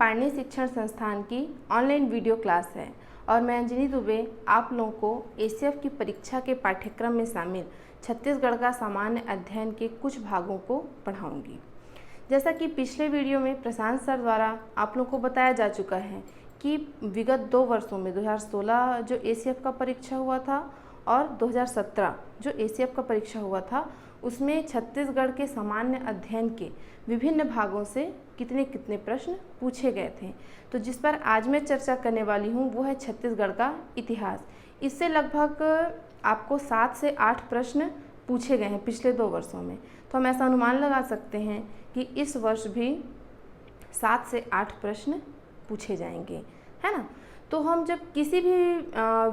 पाणिनि शिक्षण संस्थान की ऑनलाइन वीडियो क्लास है और मैं अंजनी दुबे आप लोगों को एसीएफ की परीक्षा के पाठ्यक्रम में शामिल छत्तीसगढ़ का सामान्य अध्ययन के कुछ भागों को पढ़ाऊंगी। जैसा कि पिछले वीडियो में प्रशांत सर द्वारा आप लोगों को बताया जा चुका है कि विगत 2 वर्षों में 2016 जो एसीएफ का परीक्षा हुआ था और 2017 जो एसीएफ का परीक्षा हुआ था, उसमें छत्तीसगढ़ के सामान्य अध्ययन के विभिन्न भागों से कितने कितने प्रश्न पूछे गए थे। तो जिस पर आज मैं चर्चा करने वाली हूँ वो है छत्तीसगढ़ का इतिहास। इससे लगभग आपको 7 से 8 प्रश्न पूछे गए हैं पिछले 2 वर्षों में। तो हम ऐसा अनुमान लगा सकते हैं कि इस वर्ष भी 7 से 8 प्रश्न पूछे जाएंगे, है ना। तो हम जब किसी भी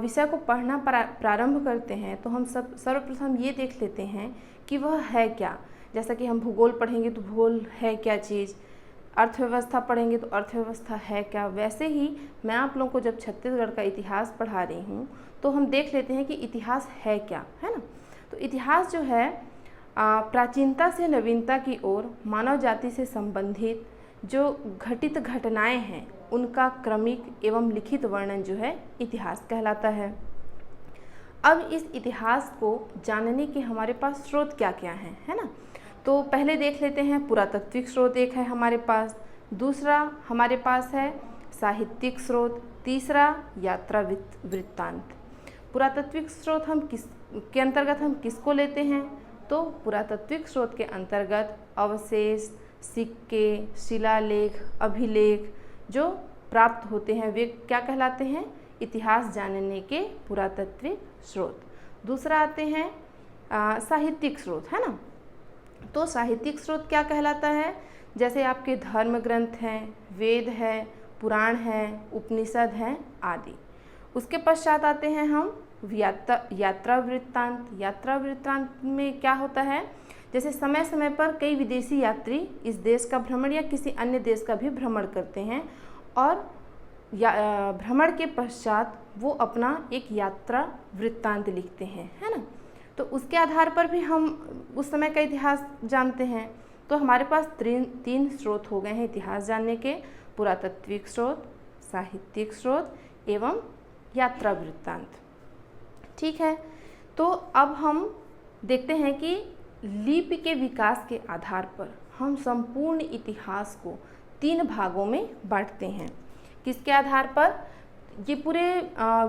विषय को पढ़ना प्रारंभ करते हैं तो हम सर्वप्रथम ये देख लेते हैं कि वह है क्या। जैसा कि हम भूगोल पढ़ेंगे तो भूगोल है क्या चीज़, अर्थव्यवस्था पढ़ेंगे तो अर्थव्यवस्था है क्या। वैसे ही मैं आप लोगों को जब छत्तीसगढ़ का इतिहास पढ़ा रही हूँ तो हम देख लेते हैं कि इतिहास है क्या, है ना। तो इतिहास जो है प्राचीनता से नवीनता की ओर मानव जाति से संबंधित जो घटित घटनाएं हैं उनका क्रमिक एवं लिखित वर्णन जो है इतिहास कहलाता है। अब इस इतिहास को जानने के हमारे पास स्रोत क्या क्या हैं, है ना। तो पहले देख लेते हैं पुरातात्विक स्रोत एक है हमारे पास, दूसरा हमारे पास है साहित्यिक स्रोत, तीसरा यात्रा वृत्तांत। पुरातात्विक स्रोत के अंतर्गत हम किसको लेते हैं, तो पुरातात्विक स्रोत के अंतर्गत अवशेष, सिक्के, शिलालेख, अभिलेख जो प्राप्त होते हैं वे क्या कहलाते हैं, इतिहास जानने के पुरातात्विक स्रोत। दूसरा आते हैं साहित्यिक स्रोत, है ना। तो साहित्यिक स्रोत क्या कहलाता है, जैसे आपके धर्म ग्रंथ हैं, वेद है, पुराण हैं, उपनिषद हैं आदि। उसके पश्चात आते हैं हम यात्रा वृत्तांत। यात्रा वृत्तांत में क्या होता है, जैसे समय समय पर कई विदेशी यात्री इस देश का भ्रमण या किसी अन्य देश का भी भ्रमण करते हैं और भ्रमण के पश्चात वो अपना एक यात्रा वृत्तांत लिखते हैं, है ना। तो उसके आधार पर भी हम उस समय का इतिहास जानते हैं। तो हमारे पास 3 स्रोत हो गए हैं इतिहास जानने के, पुरातात्विक स्रोत, साहित्यिक स्रोत एवं यात्रा वृत्तांत। ठीक है, तो अब हम देखते हैं कि लिपि के विकास के आधार पर हम संपूर्ण इतिहास को 3 भागों में बांटते हैं। किसके आधार पर, ये पूरे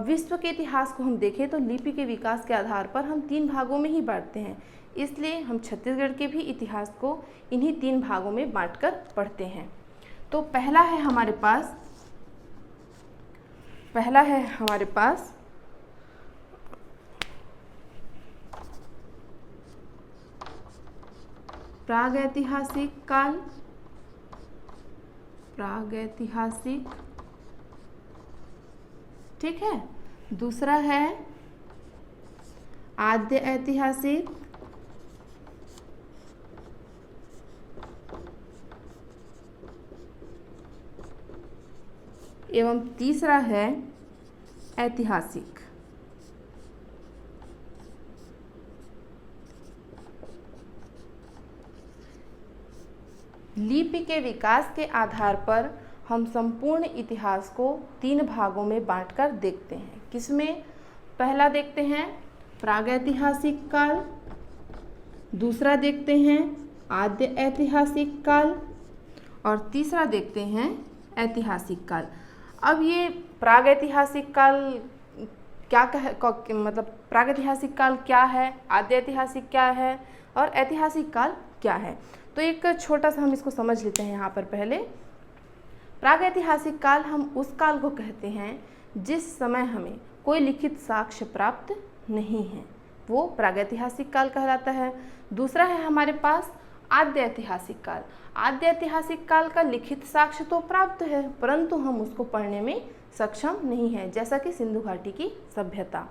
विश्व के इतिहास को हम देखें तो लिपि के विकास के आधार पर हम 3 भागों में ही बांटते हैं। इसलिए हम छत्तीसगढ़ के भी इतिहास को इन्हीं 3 भागों में बांटकर पढ़ते हैं। तो पहला है हमारे पास प्रागैतिहासिक काल, ठीक है। दूसरा है आद्य ऐतिहासिक, एवं तीसरा है ऐतिहासिक। लिपि के विकास के आधार पर हम संपूर्ण इतिहास को 3 भागों में बांटकर देखते हैं। किसमें, पहला देखते हैं प्रागैतिहासिक काल, दूसरा देखते हैं आद्य ऐतिहासिक काल और तीसरा देखते हैं ऐतिहासिक काल। अब ये प्रागैतिहासिक काल मतलब प्रागैतिहासिक काल क्या है, आद्य ऐतिहासिक क्या है और ऐतिहासिक काल क्या है। तो एक छोटा सा हम इसको समझ लेते हैं यहाँ पर। पहले प्रागैतिहासिक काल हम उस काल को कहते हैं जिस समय हमें कोई लिखित साक्ष्य प्राप्त नहीं है, वो प्रागैतिहासिक काल कहलाता है। दूसरा है हमारे पास आद्य ऐतिहासिक काल। आद्य ऐतिहासिक काल का लिखित साक्ष्य तो प्राप्त है परंतु हम उसको पढ़ने में सक्षम नहीं है, जैसा कि सिंधु घाटी की सभ्यता।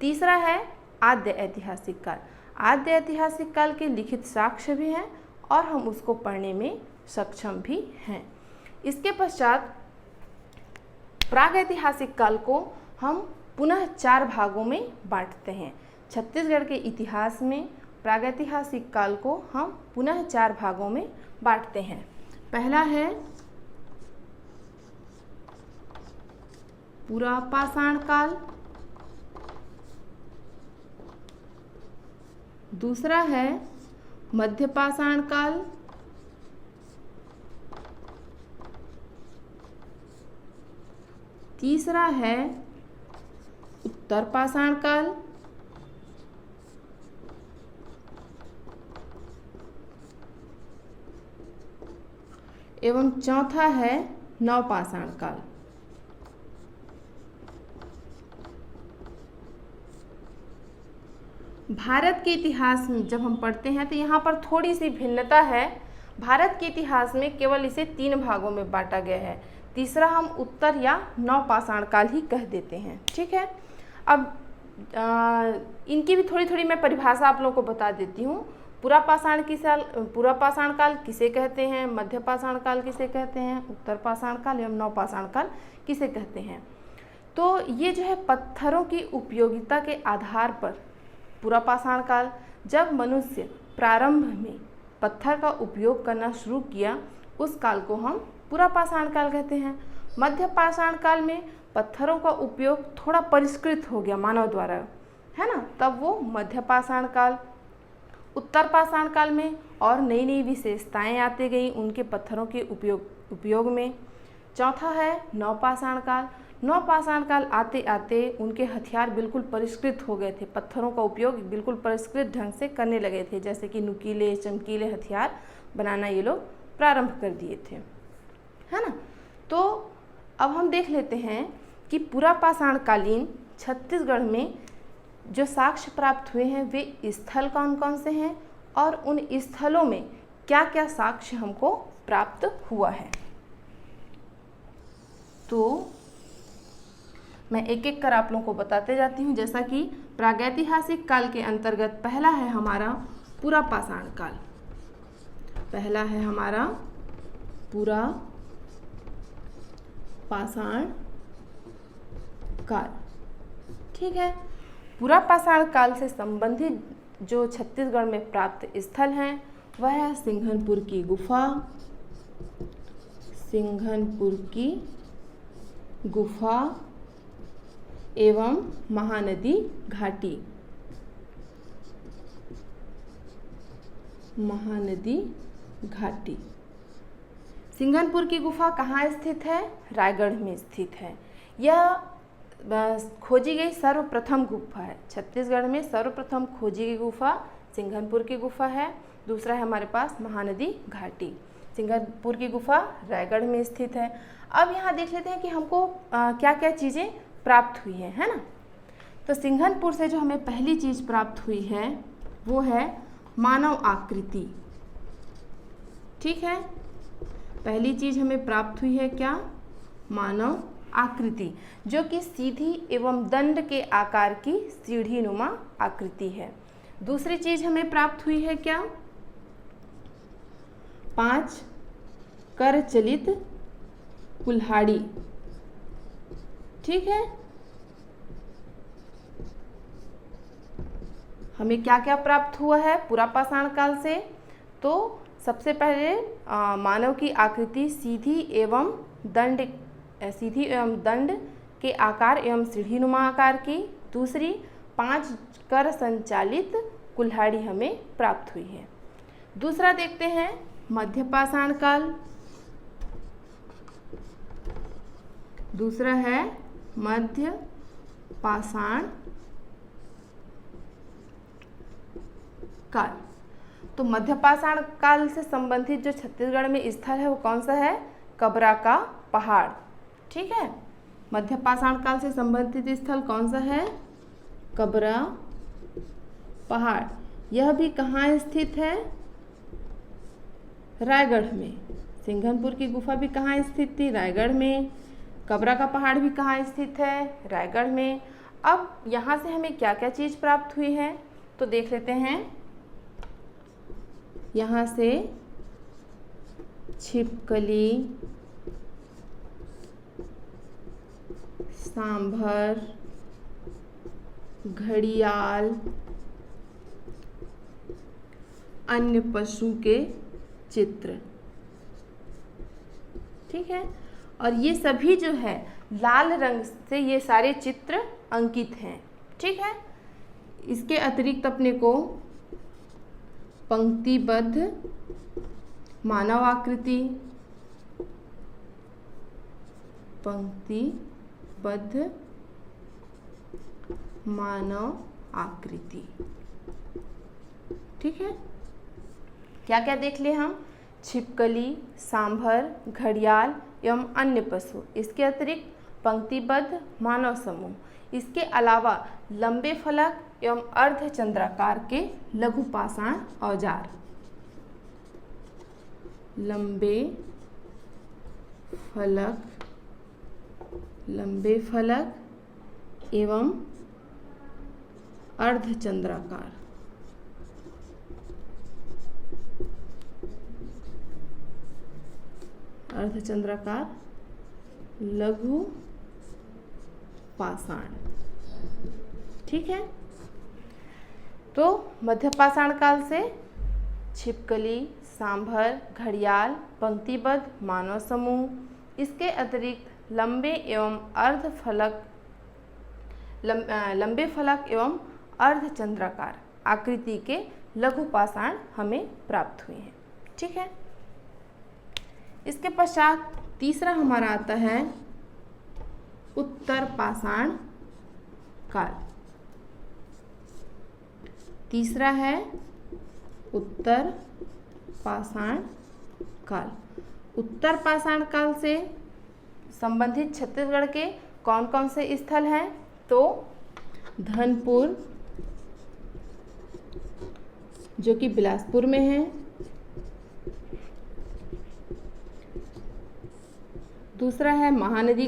तीसरा है आद्य ऐतिहासिक काल। आद्य ऐतिहासिक काल के लिखित साक्ष्य भी हैं और हम उसको पढ़ने में सक्षम भी हैं। इसके पश्चात प्रागैतिहासिक काल को हम पुनः 4 भागों में बांटते हैं। छत्तीसगढ़ के इतिहास में प्रागैतिहासिक काल को हम पुनः 4 भागों में बांटते हैं। पहला है पूरा पाषाण काल, दूसरा है मध्य पाषाण काल, तीसरा है उत्तर पाषाण काल, एवं चौथा है नवपाषाण काल। भारत के इतिहास में जब हम पढ़ते हैं तो यहाँ पर थोड़ी सी भिन्नता है। भारत के इतिहास में केवल इसे 3 भागों में बांटा गया है। तीसरा हम उत्तर या नवपाषाण काल ही कह देते हैं। ठीक है, अब इनकी भी थोड़ी थोड़ी मैं परिभाषा आप लोगों को बता देती हूँ। पूरा पाषाण काल किसे कहते हैं, मध्य पाषाण काल किसे कहते हैं, उत्तर पाषाण काल एवं नवपाषाण काल किसे कहते हैं। तो ये जो है पत्थरों की उपयोगिता के आधार पर पूरा पाषाण काल, जब मनुष्य प्रारंभ में पत्थर का उपयोग करना शुरू किया, उस काल को हम पूरा पाषाण काल कहते हैं। मध्य पाषाण काल में पत्थरों का उपयोग थोड़ा परिष्कृत हो गया मानव द्वारा, है ना, तब वो मध्य पाषाण काल। उत्तर पाषाण काल में और नई नई विशेषताएं आती गई उनके पत्थरों के उपयोग में। चौथा है नवपाषाण काल। नवपाषाण काल आते आते उनके हथियार बिल्कुल परिष्कृत हो गए थे, पत्थरों का उपयोग बिल्कुल परिष्कृत ढंग से करने लगे थे, जैसे कि नुकीले चमकीले हथियार बनाना ये लोग प्रारंभ कर दिए थे, है ना। तो अब हम देख लेते हैं कि पूरा पाषाण कालीन छत्तीसगढ़ में जो साक्ष्य प्राप्त हुए हैं वे स्थल कौन कौन से हैं और उन स्थलों में क्या क्या साक्ष्य हमको प्राप्त हुआ है। तो मैं एक एक कर आप लोगों को बताते जाती हूँ। जैसा कि प्रागैतिहासिक काल के अंतर्गत पहला है हमारा पूरा पाषाण काल। पहला है हमारा पूरा पाषाण काल। ठीक है, पूरा पाषाण काल से संबंधित जो छत्तीसगढ़ में प्राप्त स्थल हैं वह है सिंघनपुर की गुफा, सिंघनपुर की गुफा एवं महानदी घाटी, महानदी घाटी। सिंघनपुर की गुफा कहाँ स्थित है? रायगढ़ में स्थित है। यह खोजी गई सर्वप्रथम गुफा है। छत्तीसगढ़ में सर्वप्रथम खोजी गई गुफा सिंघनपुर की गुफा है। दूसरा है हमारे पास महानदी घाटी। सिंघनपुर की गुफा रायगढ़ में स्थित है। अब यहाँ देख लेते हैं कि हमको क्या क्या चीज़ें प्राप्त हुई हैं, है ना। तो सिंघनपुर से जो हमें पहली चीज़ प्राप्त हुई है वो है मानव आकृति। ठीक है, पहली चीज़ हमें प्राप्त हुई है क्या? मानव आकृति, जो कि सीधी एवं दंड के आकार की सीढ़ी नुमा आकृति है। दूसरी चीज़ हमें प्राप्त हुई है क्या? 5 कर चलित कुल्हाड़ी। ठीक है, हमें क्या क्या प्राप्त हुआ है पूरा पाषाण काल से? तो सबसे पहले मानव की आकृति सीधी एवं दंड के आकार एवं सीढ़ीनुमा आकार की। दूसरी 5 कर संचालित कुल्हाड़ी हमें प्राप्त हुई है। दूसरा देखते हैं मध्य पाषाण काल। दूसरा है मध्य पाषाण काल। तो मध्य पाषाण काल से संबंधित जो छत्तीसगढ़ में स्थल है वो कौन सा है? कबरा का पहाड़। ठीक है, मध्य पाषाण काल से संबंधित स्थल कौन सा है? कबरा पहाड़। यह भी कहाँ स्थित है? रायगढ़ में। सिंघनपुर की गुफा भी कहाँ स्थित थी? रायगढ़ में। कबरा का पहाड़ भी कहाँ स्थित है? रायगढ़ में। अब यहाँ से हमें क्या क्या चीज़ प्राप्त हुई है तो देख लेते हैं। यहाँ से छिपकली, सांभर, घड़ियाल, अन्य पशु के चित्र। ठीक है, और ये सभी जो है लाल रंग से ये सारे चित्र अंकित हैं। ठीक है, इसके अतिरिक्त अपने को पंक्तिबद्ध मानव आकृति, पंक्तिबद्ध मानव आकृति, ठीक है, क्या क्या देख लिए हम? छिपकली, सांभर, घड़ियाल एवं अन्य पशु। इसके अतिरिक्त पंक्तिबद्ध मानव समूह, इसके अलावा लंबे फलक एवं अर्धचंद्राकार के लघु पाषाण औजार, लंबे फलक एवं अर्धचंद्राकार, लघु पाषाण। ठीक है, तो मध्य पाषाण काल से छिपकली, सांभर, घड़ियाल, पंक्तिबद्ध मानव समूह, इसके अतिरिक्त लंबे फलक एवं अर्धचंद्राकार आकृति के लघु पाषाण हमें प्राप्त हुए हैं। ठीक है, इसके पश्चात तीसरा हमारा आता है उत्तर पाषाण काल। तीसरा है उत्तर पाषाण काल। उत्तर पाषाण काल से संबंधित छत्तीसगढ़ के कौन कौन से स्थल हैं? तो धनपुर, जो कि बिलासपुर में है, दूसरा है महानदी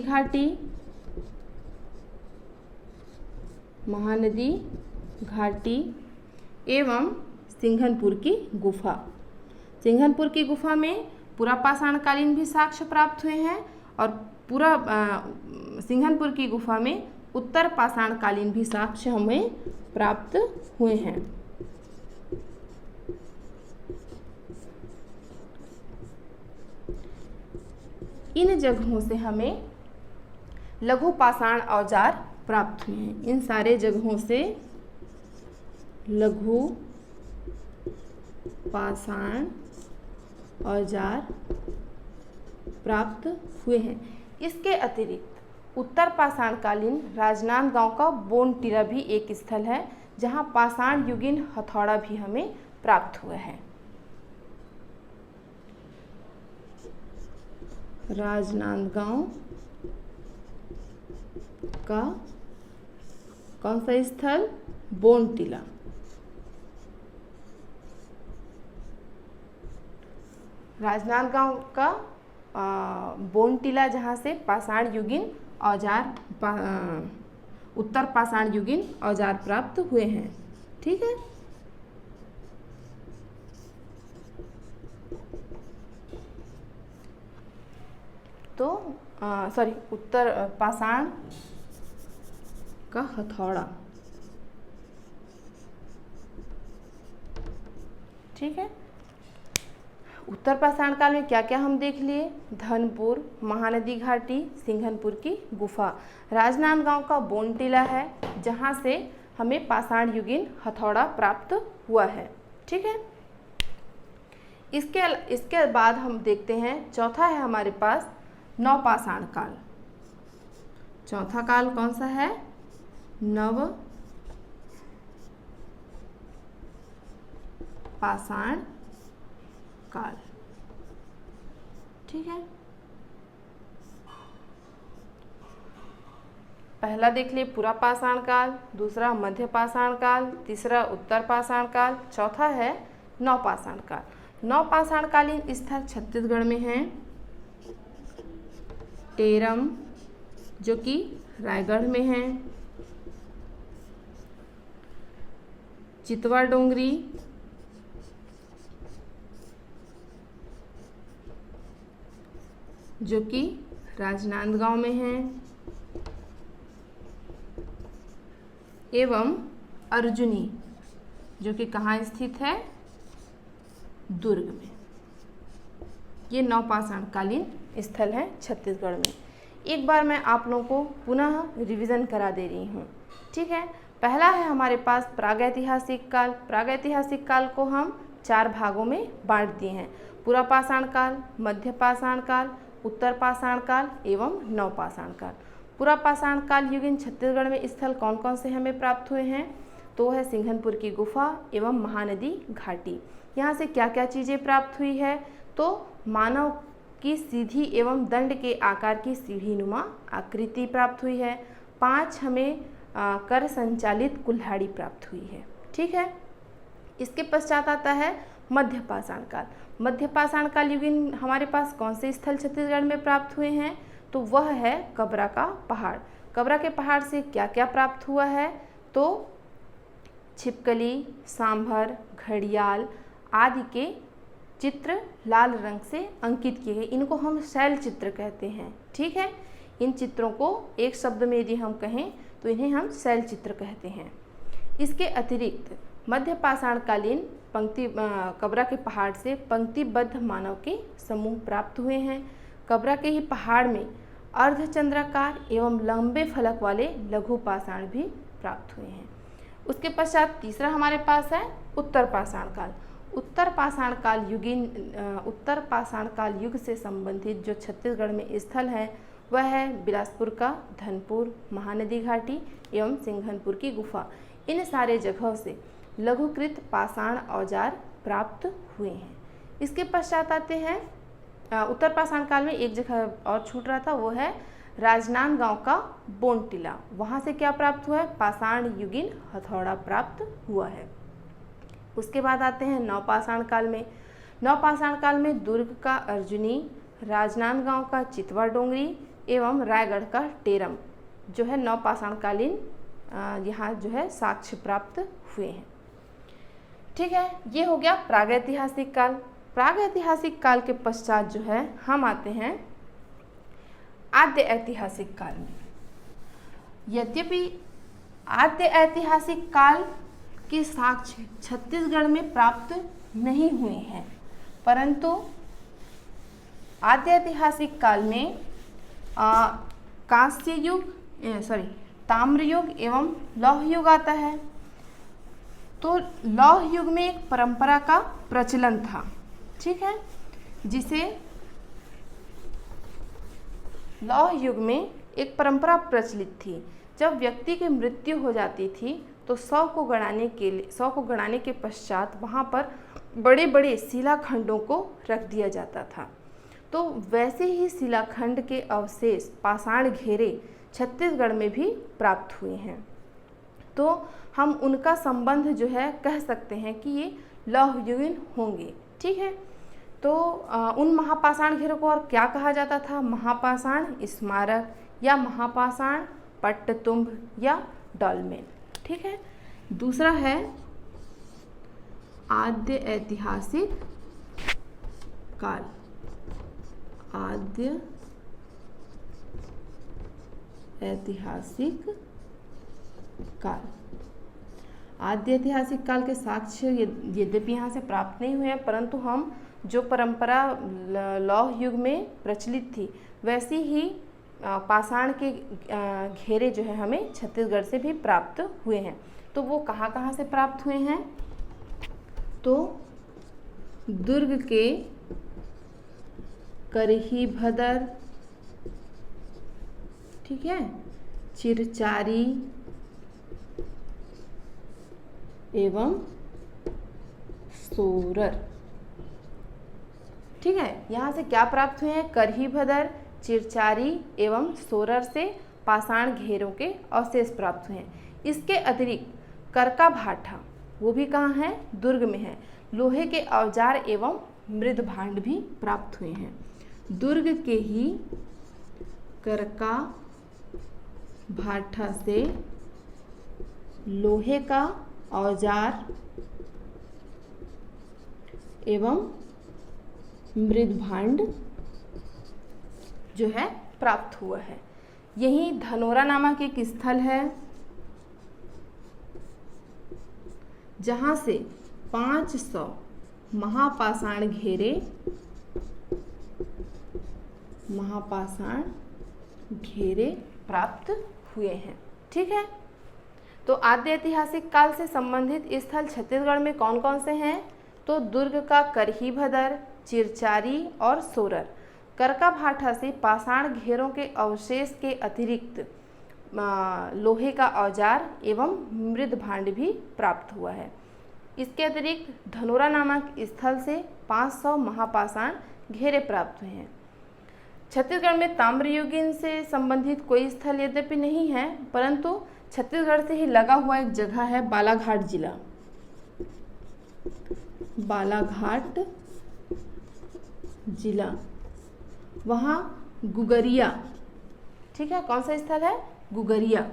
घाटी एवं सिंघनपुर की गुफा। सिंघनपुर की गुफा में पूरा पाषाणकालीन भी साक्ष्य प्राप्त हुए हैं और पूरा सिंघनपुर की गुफा में उत्तर पाषाणकालीन भी साक्ष्य हमें प्राप्त हुए हैं। इन जगहों से हमें लघु पाषाण औजार प्राप्त हुए हैं। इन सारे जगहों से लघु पाषाण औजार प्राप्त हुए हैं। इसके अतिरिक्त उत्तर पाषाणकालीन राजनांदगांव का बोन टीला भी एक स्थल है जहां पाषाण युगीन हथौड़ा भी हमें प्राप्त हुआ है। राजनांदगांव का कौन सा स्थल? बोन टीला। राजनांदगांव का बोन टीला जहाँ से पाषाण युगीन औजार उत्तर पाषाण युगीन औजार प्राप्त हुए हैं। ठीक है, तो उत्तर पाषाण का हथौड़ा। ठीक है, उत्तर पाषाण काल में क्या क्या हम देख लिए? धनपुर, महानदी घाटी, सिंघनपुर की गुफा, राजनांदगांव का बोन टीला है जहाँ से हमें पाषाण युगीन हथौड़ा प्राप्त हुआ है। ठीक है, इसके बाद हम देखते हैं चौथा है हमारे पास नवपाषाण काल। चौथा काल कौन सा है? नव पाषाण काल। ठीक है, पहला देख लिए पूरा पाषाण काल, दूसरा मध्य पाषाण काल, तीसरा उत्तर पाषाण काल, चौथा है नवपाषाण काल। नवपाषाणकालीन स्थल छत्तीसगढ़ में है। टेरम, जो कि रायगढ़ में है, चितवा डोंगरी, जो कि राजनांदगांव में है, एवं अर्जुनी, जो कि कहाँ स्थित है? दुर्ग में। ये नवपाषाणकालीन स्थल हैं छत्तीसगढ़ में। एक बार मैं आप लोगों को पुनः रिवीजन करा दे रही हूँ, ठीक है। पहला है हमारे पास प्रागैतिहासिक काल। प्रागैतिहासिक काल को हम 4 भागों में बांट दिए हैं: पुरापाषाण काल, मध्य पाषाण काल, उत्तर पाषाण काल एवं नवपाषाण काल। पुरापाषाण काल युगीन छत्तीसगढ़ में स्थल कौन कौन से हमें प्राप्त हुए हैं? तो है सिंघनपुर की गुफा एवं महानदी घाटी। यहाँ से क्या क्या चीज़ें प्राप्त हुई है? तो मानव की सीधी एवं दंड के आकार की सीढ़ीनुमा आकृति प्राप्त हुई है। 5 हमें कर संचालित कुल्हाड़ी प्राप्त हुई है, ठीक है। इसके पश्चात आता है मध्य पाषाण काल। मध्य पाषाण काल युगीन हमारे पास कौन से स्थल छत्तीसगढ़ में प्राप्त हुए हैं? तो वह है कबरा का पहाड़। कबरा के पहाड़ से क्या क्या प्राप्त हुआ है? तो छिपकली, सांभर, घड़ियाल आदि के चित्र लाल रंग से अंकित किए गए, इनको हम शैल चित्र कहते हैं, ठीक है। इन चित्रों को एक शब्द में यदि हम कहें तो इन्हें हम शैल चित्र कहते हैं। इसके अतिरिक्त मध्य पाषाणकालीन कबरा के पहाड़ से पंक्तिबद्ध मानव के समूह प्राप्त हुए हैं। कबरा के ही पहाड़ में अर्धचंद्राकार एवं लंबे फलक वाले लघु पाषाण भी प्राप्त हुए हैं। उसके पश्चात तीसरा हमारे पास है उत्तर पाषाण काल। उत्तर पाषाण काल युग से संबंधित जो छत्तीसगढ़ में स्थल है वह है बिलासपुर का धनपुर, महानदी घाटी एवं सिंघनपुर की गुफा। इन सारे जगहों से लघुकृत पाषाण औजार प्राप्त हुए हैं। इसके पश्चात आते हैं उत्तर पाषाण काल में एक जगह और छूट रहा था, वो है राजनांदगांव का बोन टीला। वहाँ से क्या प्राप्त हुआ है? पाषाण युगीन हथौड़ा प्राप्त हुआ है। उसके बाद आते हैं नवपाषाण काल में। नवपाषाण काल में दुर्ग का अर्जुनी, राजनांदगांव का चितवा डोंगरी एवं रायगढ़ का टेरम जो है नवपाषाणकालीन यहाँ जो है साक्ष्य प्राप्त हुए हैं, ठीक है। ये हो गया प्रागैतिहासिक काल। प्रागैतिहासिक काल के पश्चात जो है हम आते हैं आद्य ऐतिहासिक काल में। यद्यपि आद्य ऐतिहासिक काल के साक्ष्य छत्तीसगढ़ में प्राप्त नहीं हुए हैं, परंतु आद्य ऐतिहासिक काल में ताम्र युग एवं लौह युग आता है। तो लौह युग में एक परंपरा का प्रचलन था, ठीक है, जिसे लौह युग में एक परंपरा प्रचलित थी। जब व्यक्ति की मृत्यु हो जाती थी तो शव को गड़ाने के पश्चात वहाँ पर बड़े बड़े शिलाखंडों को रख दिया जाता था। तो वैसे ही शिलाखंड के अवशेष पाषाण घेरे छत्तीसगढ़ में भी प्राप्त हुए हैं। तो हम उनका संबंध जो है कह सकते हैं कि ये लौह युगीन होंगे, ठीक है। तो उन महापाषाण घेरों को और क्या कहा जाता था? महापाषाण स्मारक या महापाषाण पट्टतुंब या डॉलमेन, ठीक है। दूसरा है आद्य ऐतिहासिक काल। आद्य ऐतिहासिक काल। आद्य ऐतिहासिक काल के साक्ष्य यद्यपि यहाँ से प्राप्त नहीं हुए हैं, परंतु हम जो परंपरा लौह युग में प्रचलित थी वैसी ही पाषाण के घेरे जो है हमें छत्तीसगढ़ से भी प्राप्त हुए हैं। तो वो कहाँ कहाँ से प्राप्त हुए हैं? तो दुर्ग के करहीभदर, ठीक है, चिरचारी एवं सोरर, ठीक है। यहाँ से क्या प्राप्त हुए हैं? करहीभदर, चिरचारी एवं सोरर से पाषाण घेरों के अवशेष प्राप्त हुए हैं। इसके अतिरिक्त करका भाठा, वो भी कहाँ है? दुर्ग में है। लोहे के औजार एवं मृद भांड भी प्राप्त हुए हैं। दुर्ग के ही करका भाठा से लोहे का औजार एवं मृद भांड जो है प्राप्त हुआ है। यही धनोरा नामक एक स्थल है जहाँ से 500 महापाषाण घेरे महापाषाण घेरे प्राप्त हुए हैं। ठीक है, तो आद्य ऐतिहासिक काल से संबंधित स्थल छत्तीसगढ़ में कौन कौन से हैं? तो दुर्ग का करही-भदर, चिरचारी और सोरर। करका-भाठा से पाषाण घेरों के अवशेष के अतिरिक्त लोहे का औजार एवं मृद भांड भी प्राप्त हुआ है। इसके अतिरिक्त धनोरा नामक स्थल से 500 महापाषाण घेरे प्राप्त हुए हैं। छत्तीसगढ़ में ताम्रयुगीन से संबंधित कोई स्थल यद्यपि नहीं है, परंतु छत्तीसगढ़ से ही लगा हुआ एक जगह है बालाघाट जिला। बालाघाट जिला, वहाँ गुगरिया, ठीक है, कौन सा स्थल है? गुगरिया।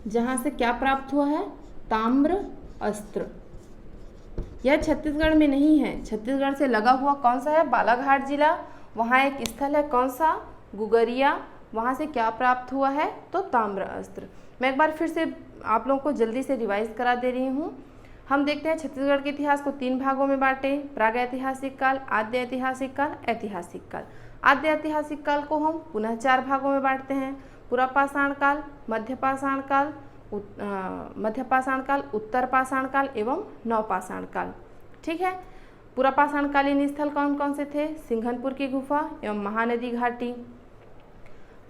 जहाँ से क्या प्राप्त हुआ है? ताम्र अस्त्र। यह छत्तीसगढ़ में नहीं है, छत्तीसगढ़ से लगा हुआ कौन सा है? बालाघाट जिला। वहाँ एक स्थल है कौन सा? गुगरिया। वहाँ से क्या प्राप्त हुआ है? तो ताम्र अस्त्र। मैं एक बार फिर से आप लोगों को जल्दी से रिवाइज करा दे रही हूँ। हम देखते हैं छत्तीसगढ़ के इतिहास को 3 भागों में बांटे, प्राग ऐतिहासिक काल, आद्य ऐतिहासिक काल, ऐतिहासिक काल। आद्य ऐतिहासिक काल को हम पुनः 4 भागों में बांटते हैं, पुरापाषाण काल, मध्यपाषाण काल, उत्तर पाषाण काल एवं नवपाषाण काल। ठीक है, पुरापाषाणकालीन स्थल कौन कौन से थे? सिंघनपुर की गुफा एवं महानदी घाटी।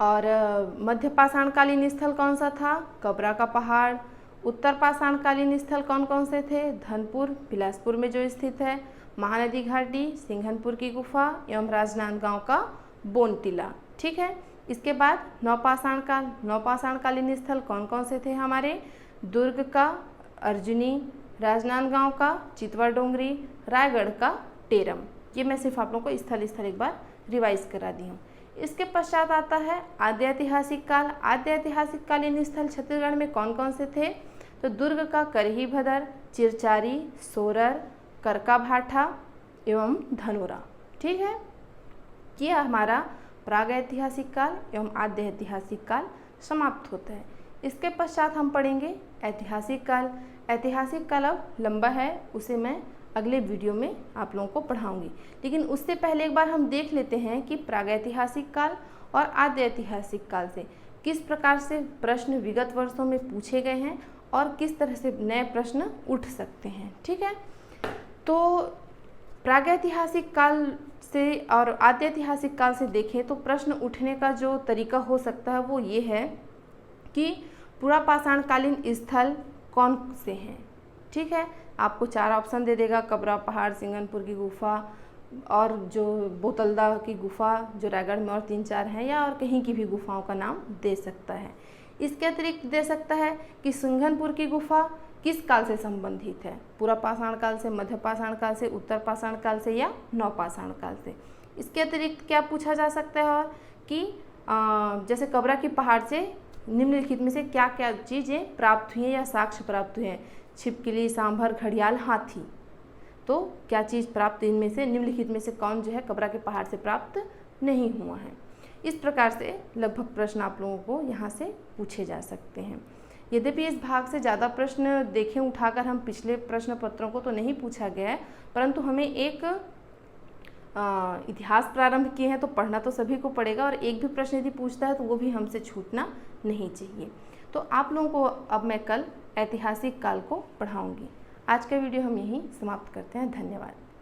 और मध्यपाषाणकालीन स्थल कौन सा था? कबरा का पहाड़। उत्तर पाषाणकालीन स्थल कौन कौन से थे? धनपुर बिलासपुर में जो स्थित है, महानदी घाटी, सिंघनपुर की गुफा एवं राजनांदगांव का बोन टीला। ठीक है, इसके बाद नवपाषाण काल। नवपाषाणकालीन स्थल कौन कौन से थे हमारे? दुर्ग का अर्जुनी, राजनांदगांव का चितवा डोंगरी, रायगढ़ का टेरम। ये मैं सिर्फ आप लोगों को स्थल एक बार रिवाइज करा दी हूँ। इसके पश्चात आता है आद्य ऐतिहासिक काल। आद्य ऐतिहासिक कालीन स्थल छत्तीसगढ़ में कौन कौन से थे? तो दुर्ग का करही-भदर, चिरचारी, सोरर, करका-भाठा एवं धनोरा। ठीक है, ये हमारा प्राग ऐतिहासिक काल एवं आद्य ऐतिहासिक काल समाप्त होता है। इसके पश्चात हम पढ़ेंगे ऐतिहासिक काल। ऐतिहासिक काल अब लंबा है, उसे मैं अगले वीडियो में आप लोगों को पढ़ाऊंगी, लेकिन उससे पहले एक बार हम देख लेते हैं कि प्रागैतिहासिक काल और आद्य ऐतिहासिक काल से किस प्रकार से प्रश्न विगत वर्षों में पूछे गए हैं और किस तरह से नए प्रश्न उठ सकते हैं। ठीक है, तो प्रागैतिहासिक काल से और आद्य ऐतिहासिक काल से देखें तो प्रश्न उठने का जो तरीका हो सकता है वो ये है कि पुरापाषाणकालीन स्थल कौन से हैं। ठीक है, आपको 4 ऑप्शन दे देगा, कबरा पहाड़, सिंघनपुर की गुफा और जो बोतलदा की गुफा जो रायगढ़ में और 3-4 हैं, या और कहीं की भी गुफाओं का नाम दे सकता है। इसके अतिरिक्त दे सकता है कि सिंघनपुर की गुफा किस काल से संबंधित है? पुरापाषाण काल से, मध्यपाषाण काल से, उत्तर पाषाण काल से या नवपाषाण काल से। इसके अतिरिक्त क्या पूछा जा सकता है और कि जैसे कबरा की पहाड़ से निम्नलिखित में से क्या क्या चीज़ें प्राप्त हुई हैं या साक्ष्य प्राप्त हुए हैं? छिपकली, सांभर, घड़ियाल, हाथी। तो क्या चीज़ प्राप्त इनमें से निम्नलिखित में से कौन जो है कबरा के पहाड़ से प्राप्त नहीं हुआ है? इस प्रकार से लगभग प्रश्न आप लोगों को यहाँ से पूछे जा सकते हैं। यद्यपि इस भाग से ज़्यादा प्रश्न देखें उठाकर हम पिछले प्रश्न पत्रों को तो नहीं पूछा गया है, परंतु हमें एक इतिहास प्रारंभ किए हैं तो पढ़ना तो सभी को पड़ेगा, और एक भी प्रश्न यदि पूछता है तो वो भी हमसे छूटना नहीं चाहिए। तो आप लोगों को अब मैं कल ऐतिहासिक काल को पढ़ाऊंगी। आज का वीडियो हम यहीं समाप्त करते हैं। धन्यवाद।